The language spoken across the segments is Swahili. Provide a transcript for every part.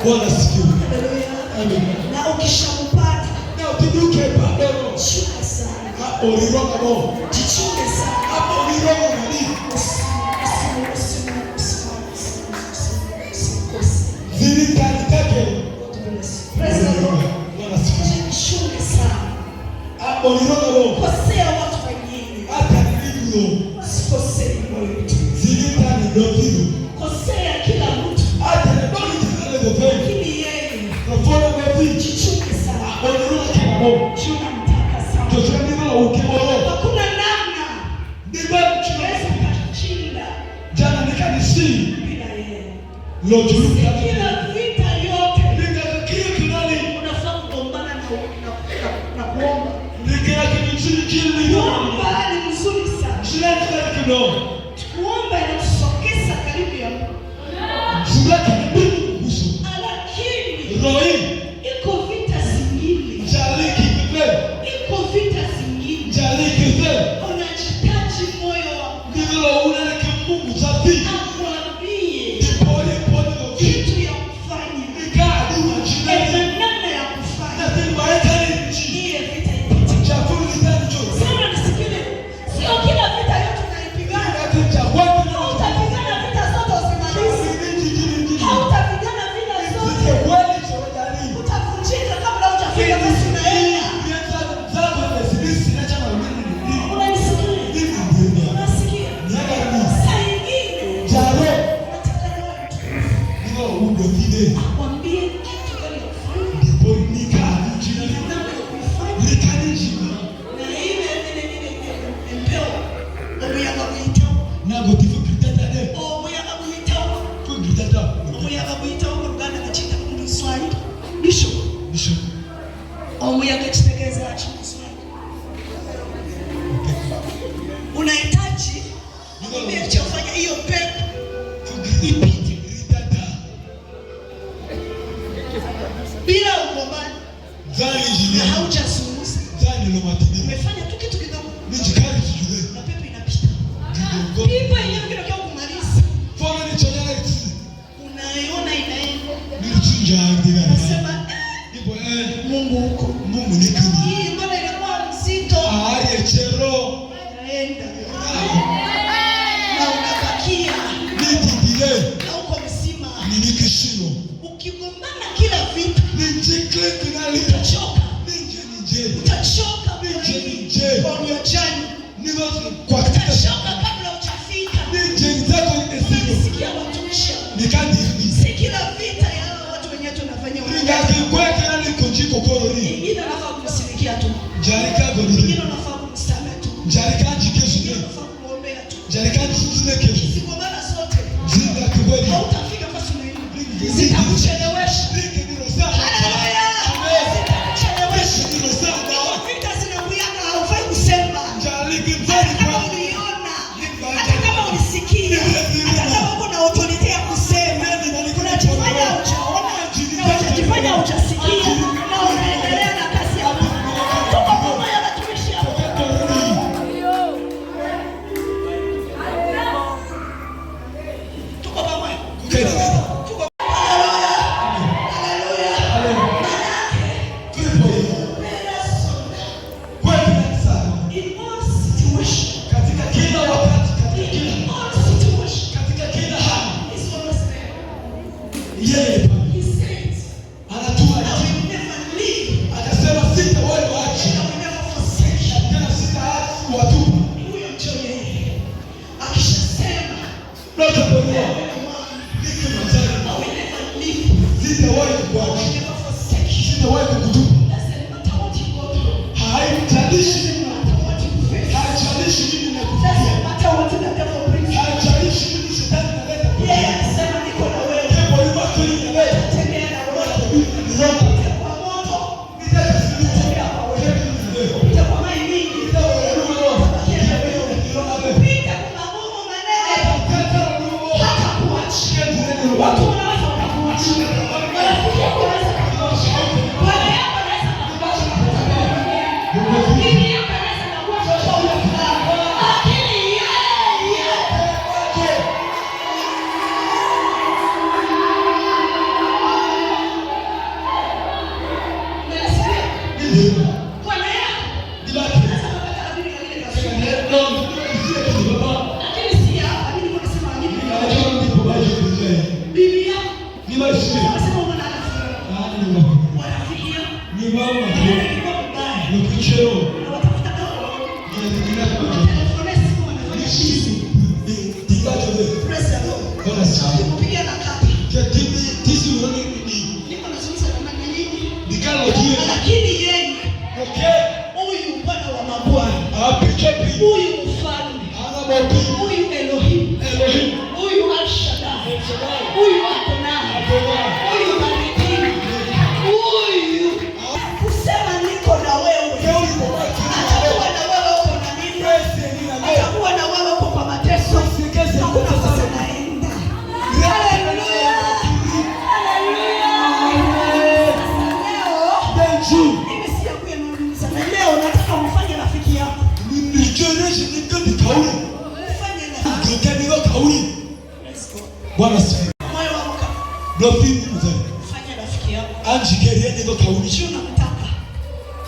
Bwana sikiu. Haleluya. Na ukishampata Na ukiduke bado. Shuka sana. Uliroga bo. Jichunge sana. Hapo uliroga nini? Zilitani kake. Praise the Lord. Bwana sikiu. Jichunge sana. Hapo uliroga bo. Kosea watu wengine. Hata nilivyo. Sikosei moyo. Zilitani ndio. Kosea kila mtu. Hata ndio ndio. Lakini yeye. Kafona mimi. Jichunge sana. Uliroga kidogo. Tunamtaka sana. Tuzeni ukimwona. Hakuna namna. Ndiba Tunaweza kushinda. Jana nikanisi. Bila yeye. Lojuka. Kila vita yote. Nikakia kinani. Unafaa kugombana na kuomba. Nikia kinchini. Kuomba ni mzuri sana. Shida kidogo. Kuomba inatusogeza karibu ya Mungu. Shida kidogo kuhusu. Lakini Roho iko vita zingine. Jaliki kidogo. Iko vita zingine. Jaliki kidogo. Unahitaji moyo wako. Ndilo unaleka Mungu zaidi. Akwambie Pole kitu ya kufanya. Nikadi majina. Namna ya kufanya. Na tena baada nchi. Hii vita ipite. Chakula kitendo. Sasa nisikile. Sio kila vita yote tunaipigana. Hautapigana vita zote usimalize. Hautapigana vita zote. Utavunjika kabla hujafika basi unaenda. Unanisikia? Unasikia? Saa ingine akwambie kitu gani kufanya. Na ile mpewa. Omuyaga buyitawo. Omuyaga buyitawo mu Luganda bakiyita mu Luswayiri. Bishop. Omuyaga kitegeeza ki mu Luswayiri? Unahitaji mwambie chafanya hiyo pepo ipite bila ugombani na haujazungumza. Umefanya tu kitu kidogo na pepo inapita. Pepo yenyewe kinataka kumaliza. Unaiona inaenda. Unasema Mungu huko. Hii mbona inakuwa mzito? Naenda. Na unabakia. Na uko mzima. Ukigombana kila vitu. Utachoka. Utachoka kwa unyojani. Utachoka kabla hujafika. Unasikia watumisha. Si kila vita ya watu wenyewe tunafanya. Ingine unafaa kumsilikia tu. Ingine unafaa kumstana tu. Ingine unafaa kumwombea tu. Zigomana zote. Hautafika kwa sunaini. Zitakuchelewesha. Haleluya. Zitakuchelewesha. Vita zinakuyaga haufai kusema. Hata kama uliona. Hata kama ulisikia. Hata kama kuna autorite ya kusema. Unajifanya hujaona. Na unajifanya hujasikia. Na unaendelea na kazi ya Mungu. Tuko pamoja na tumishi hapo. Tuko pamoja. Tuko. Haleluya. In all situations. In all situations. He's always there. He says, I will never leave. I will never forsake you. Huyo ndio yeye. Akishasema, I will never leave. I will never forsake you. Doesn't matter what you go through. Doesn't matter what you face. Doesn't matter what the devil brings you. Yeye anasema niko na wewe. Tembea na wewe. Pita kwa moto. Tembea kwa wewe. Pita kwa maji mingi. Tabakia na wewe. Pita kwa magumu manene. Hata kuacha. Watu wanaweza wakakuacha. Marafiki Bwana sifiwe. Kupiga na kata. Tisi uone ni. Niko nazungumza na nani nini? Nikalo tu. Lakini yeye. Okay. Huyu Bwana wa mabwana. Apichopi. Huyu mfalme. Anabopi. Huyu Elohim. Huyu Al-Shaddai. Huyu Adonai. Huyu Maliki. Huyu kusema niko na wewe. Atakuwa na wewe uko na nini? Atakuwa na wewe uko kwa mateso. Hakuna kosa naenda. Haleluya. Leo nataka mfanye rafiki yako. Bwana sifiwe. Moyo wako. Rafiki mzee. Fanya rafiki yako. Anjikeria ndio kauli. Sio unamtaka.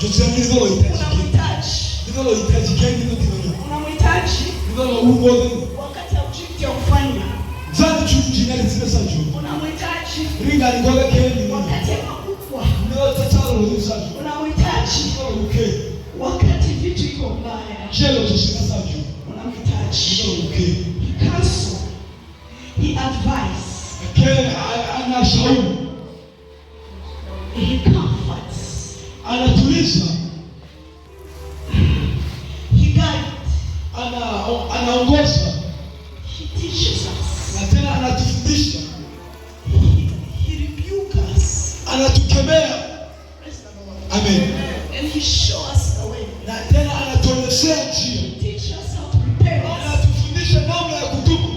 Joseph ndio unahitaji. Unamhitaji. Ndio unahitaji kendi ndio ndio. Unamhitaji. Ndio uongozi. Wakati ujike ufanye. Zani chujina lisina sanjo. Unamhitaji. Ringa ngoga kendi. Wakati makubwa. Ndio tatalo ndio sanjo. Unamhitaji. Okay. Wakati vitu iko mbaya. Chelo tusina sanjo. Unamhitaji. Ndio okay. He counsel. He advise. Okay, anashauri. He comforts. Anatuliza. He guides. Anaongoza. He teaches us. Na tena anatufundisha. He rebukes us. Anatukemea. Praise the Lord. Amen. And he shows us the way. Na tena anatuonyesha njia. He teaches us how to repent. Anatufundisha namna ya kutubu.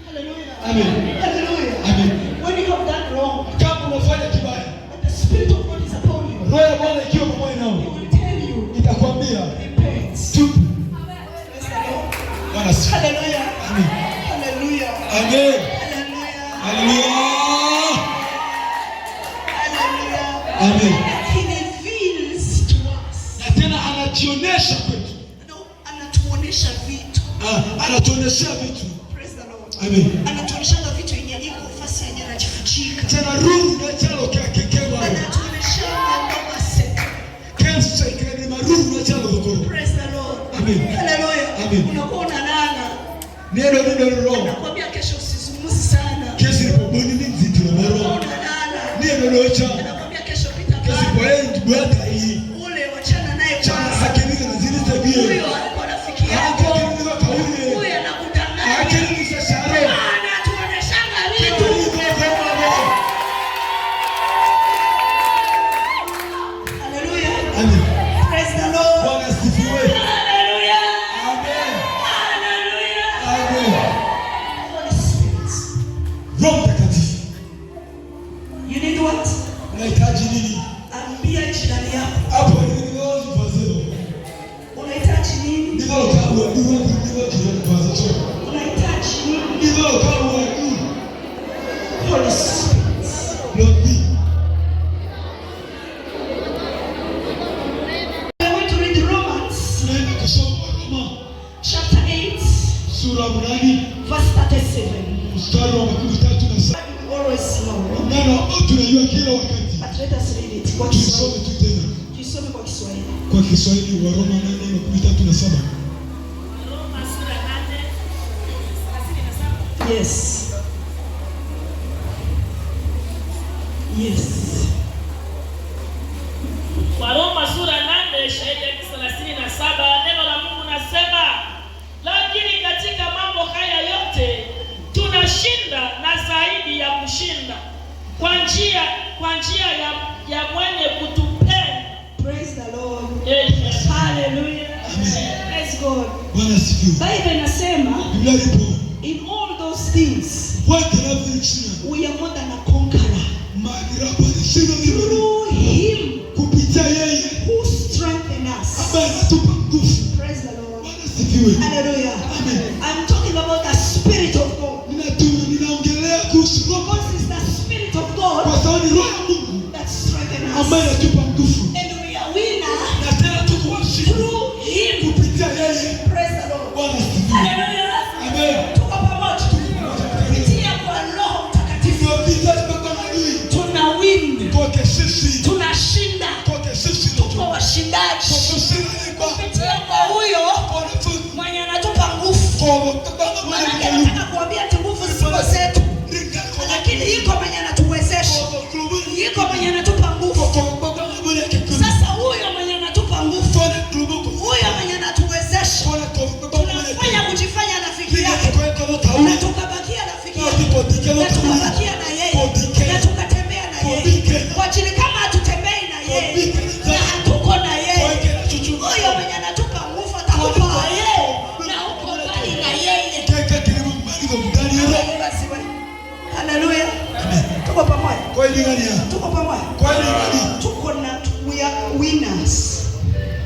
Hallelujah. Amen. Hallelujah. Amen. When you have done wrong, Kama unafanya kibaya, but the Spirit of God is upon you, roho ya Bwana ikiwa pamoja He nawe, will tell you, itakwambia repent. tubu. Praise the Lord. Bwana sifiwe. Hallelujah. Amen. Hallelujah. Amen. Hallelujah. Hallelujah. Hallelujah. Amen. He reveals to us. Na tena anajionyesha kwetu. No, anatuonesha vitu. Anatuonyesha vitu. Praise the Lord. Amen. Anatuonesha vitu yenye iko fasi yenye anajifichika. Tena roho na chalo kekewa. Anatuonesha mambo seka. Kensa ikani maruhu na chalo dokoro. Praise the Lord. Amen. Hallelujah. Amen. Unakuwa unalala. Neno roho. Nakwambia kesho usizungumzi sana. Kesi ripoboni ni nzito na roho. Unalala. Neno roho. Nakwambia kesho pita Kesi pale. kwa yeye ndibwata hii. Ule wachana naye Chana kwanza. hakini na zile tabia. Huyo alikuwa rafiki yako. Hakini kauli. Huyo anakudanganya. Hakini sasharo. Anatuonesha vitu. Hallelujah. Amen. Praise the Lord. Bwana sifiwe. Hallelujah. Amen. Hallelujah. Amen. Holy Spirit. Roho Mtakatifu. You need what? Unahitaji nini? Ambia jirani yako. Hapo ni ndio vazio. Unahitaji nini? Ndio kawa ndio jirani vazio. Unahitaji nini? Ndio kawa Holy Spirit. Lord. I want to read Romans Tunaenda kusoma Roma chapter 8 sura mnani verse 37. mstari wa 37. We always know. Neno tunajua kila wakati. But let us read it. Kwa Tusome Kiswahili. tu tena. Tusome kwa Kiswahili. Kwa Kiswahili wa Roma 8:37. Roma sura 8:37. Yes. Yes. Waroma sura 8:37, neno la Mungu nasema, lakini katika mambo haya yote tunashinda na zaidi ya kushinda kwa njia ya mwenye kutupenda. Praise the Lord. Yes. Hallelujah. Praise God. Bwana asifiwe. Bible inasema Biblia ipo. in all those things Wote tunafundishana. we are more than a conqueror Magrapa sio ndio through him kupitia yeye who strengthens us. ambaye anatupa nguvu. Praise the Lord. Bwana asifiwe. Hallelujah. Amen. I'm talking about the Spirit of God. Ninaongelea kuhusu roho Because it's the Spirit of God kwa sababu ni roho ya Mungu that strengthens ambaye us. anatupa nguvu. And we are winner Na tena tuko washindi through him. kupitia yeye. Praise the Lord. Bwana asifiwe. Hallelujah. Amen. Tuko pamoja. Kupitia kwa Roho Mtakatifu Tunapita mpaka adui. tuna win. Kwake sisi. Tunashinda. Kwake sisi Tuko washindaji. Kwa kusema ni kwa Kupitia kwa huyo wanafunzi. mwenye anatupa na tukabakia na yeye na tukatembea na yeye. Kwa ajili kama hatutembei na yeye na hatuko na yeye, huyo mwenye anatupa nguvu atakupa yeye na uko mbali na yeye. Haleluya. Tuko pamoja. Kweli gani? Tuko pamoja. Kweli gani? Tuko na we are winners.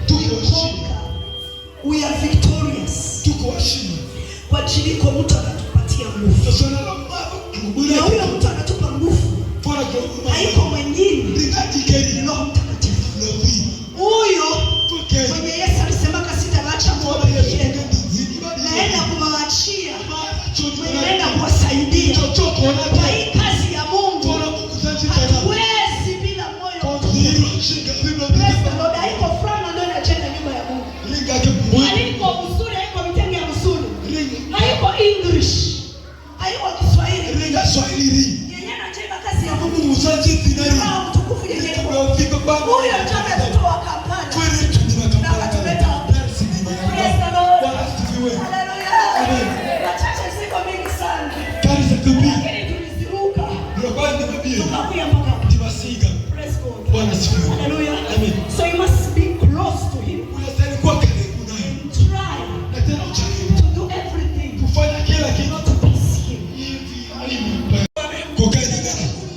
Tuko washindi. We are victorious. Tuko washindi. Kwa ajili kwa mtu anatupatia nguvu. Na huyo mtu anatupa nguvu. Haiko mwingine. Ni Roho Mtakatifu. Huyo mwenye Yesu alisema sitaacha moto yenu. Naenda kuwaachia. Naenda kuwasaidia. Kwa hii kazi ya Mungu. Hatuwezi bila moyo. Haiko fulani ndio inajenga nyumba ya Mungu. Haiko mzuri, haiko vitenge ya mzuri. Haiko English. Haiko Kiswahili. Yeye anajenga kazi ya Mungu. Mtukufu yeye. Huyo chama tutoa kampani. Na watuleta hapa. Praise the Lord. Hallelujah. Wachache ziko mingi sana. Lakini tuliziruka. Tukakuya mpaka hapa. Praise God. Hallelujah. So you must be close to him. And try to do everything. Not to please him.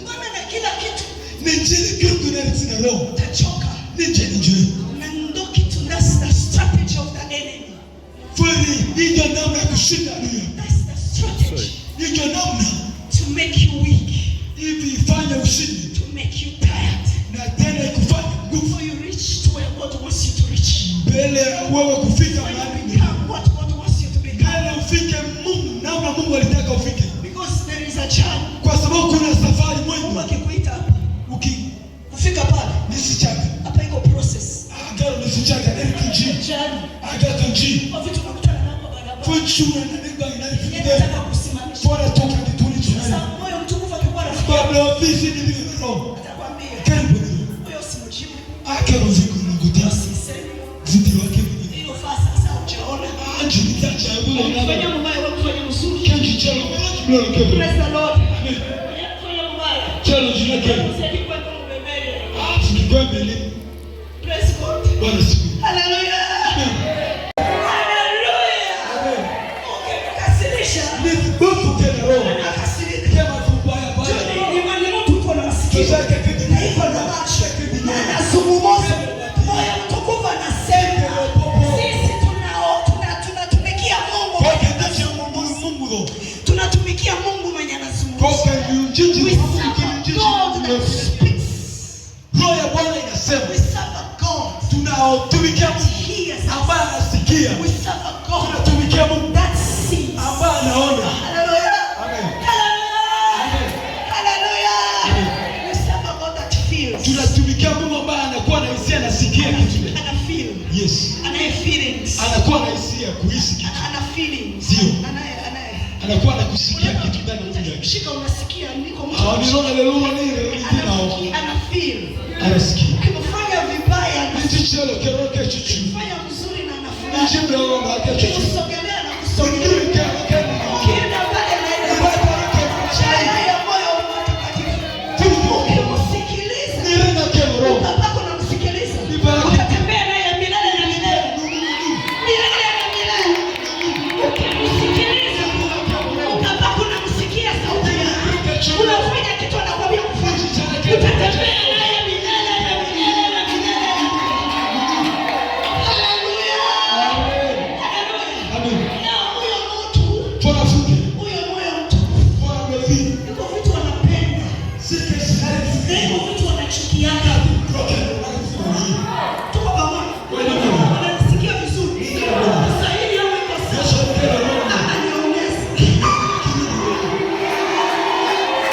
Mbona na kila kitu. Tachoka. Na ndo kitu that's the strategy of the enemy. That's the strategy. To make you weak. To make you tired. Before you reach to where God wants you to reach. When you become what God wants you to become. Because there is a journey. Mungu akikuita hapa. Kufika pale. Hapa iko process. Journey. Kwa vitu tunakutana nako barabara. Nataka kusimamisha. Sasa moyo mtukufu akikuwa rafiki. Atakwambia. Moyo usimjibu. Hiyo fasa sasa ujaona. Fanya mbaya wewe fanya mzuri. Praise the Lord. Fanya mbaya. Usije kwa mbele. Praise God. Hallelujah. Tunatumikia Mungu mwenye anazungumza. Roho ya Bwana inasema tunatumikia Mungu ambaye anasikia. Tunatumikia Mungu ambaye anaona. Hallelujah. Amen. Hallelujah. We serve a God that feels. Tunatumikia Mungu ambaye anakuwa na hisia, anasikia kitu. Ana feel. Yes. Ana feelings. Anakuwa na hisia, kuhisi kitu. Ana feelings. Ndio. Anakuwa anakusikia kitu ndani ya moyo. Shika unasikia niko mtu. Haleluya, haleluya, nini? Ana feel. Anasikia. Ukifanya vibaya, Nichichelo keroke chichi. Fanya mzuri na anafurahi. Nichimbe ngoma yake chichi. Usogelea na kusogelea. Ukienda pale na ile chai ya moyo mtakatifu. Ukimsikiliza. Nirenda kero. Utapako na msikiliza. Utatembea naye milele na milele. Milele na milele. Ukimsikiliza. Utapako na msikia sauti yake. Unafanya kitu anakwambia kufanya. Utatembea naye milele na milele na milele. Hallelujah. Amen. Na huyo mtu. Huyo moyo mtu. Iko vitu wanapenda. Iko vitu wanachukiana. Tuko pamoja. Wanasikia vizuri. Sasa hili yao iko sawa. Aniongeze.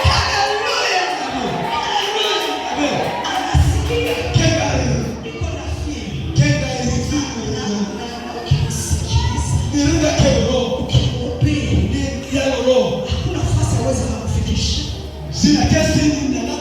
Hallelujah. Anasikia. Iko na fear. Na ukimsikiliza. Ukimhubiri. Hakuna nafasi aweza kukufikisha. Sina kesi nini na